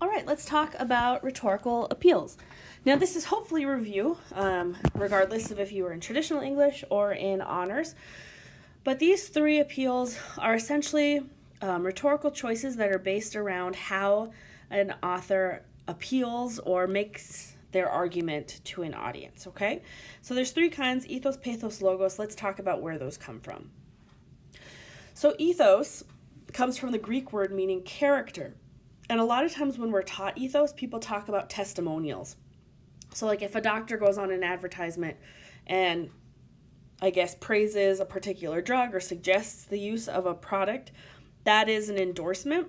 All right, let's talk about rhetorical appeals. Now, this is hopefully a review, regardless of if you were in traditional English or in honors. But these three appeals are essentially rhetorical choices that are based around how an author appeals or makes their argument to an audience, okay? So there's three kinds: ethos, pathos, logos. Let's talk about where those come from. So ethos comes from the Greek word meaning character. And a lot of times when we're taught ethos, people talk about testimonials. So like if a doctor goes on an advertisement and I guess praises a particular drug or suggests the use of a product, that is an endorsement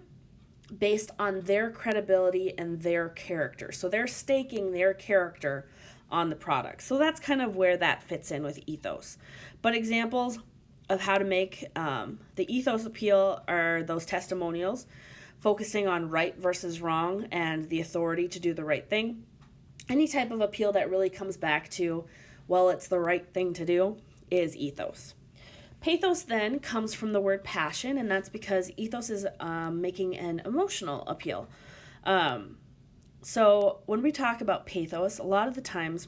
based on their credibility and their character. So they're staking their character on the product. So that's kind of where that fits in with ethos. But examples of how to make the ethos appeal are those testimonials, focusing on right versus wrong and the authority to do the right thing. Any type of appeal that really comes back to, well, it's the right thing to do, is ethos. Pathos then comes from the word passion, and that's because ethos is making an emotional appeal. So when we talk about pathos, a lot of the times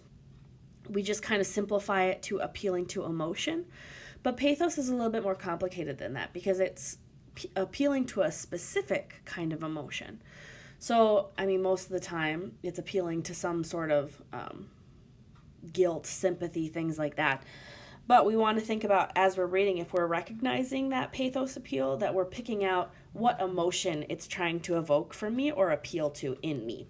we just kind of simplify it to appealing to emotion. But pathos is a little bit more complicated than that because it's appealing to a specific kind of emotion. So, I mean, most of the time it's appealing to some sort of guilt, sympathy, things like that. But we want to think about, as we're reading, if we're recognizing that pathos appeal, that we're picking out what emotion it's trying to evoke from me or appeal to in me.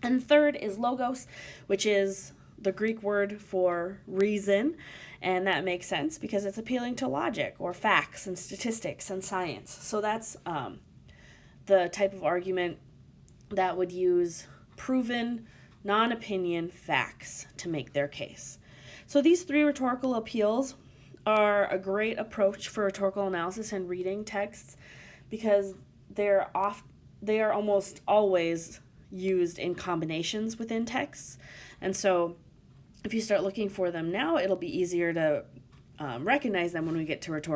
And third is logos, which is the Greek word for reason. And that makes sense because it's appealing to logic or facts and statistics and science. So that's the type of argument that would use proven, non-opinion facts to make their case. So these three rhetorical appeals are a great approach for rhetorical analysis and reading texts because they are almost always used in combinations within texts. And so if you start looking for them now, it'll be easier to recognize them when we get to rhetorical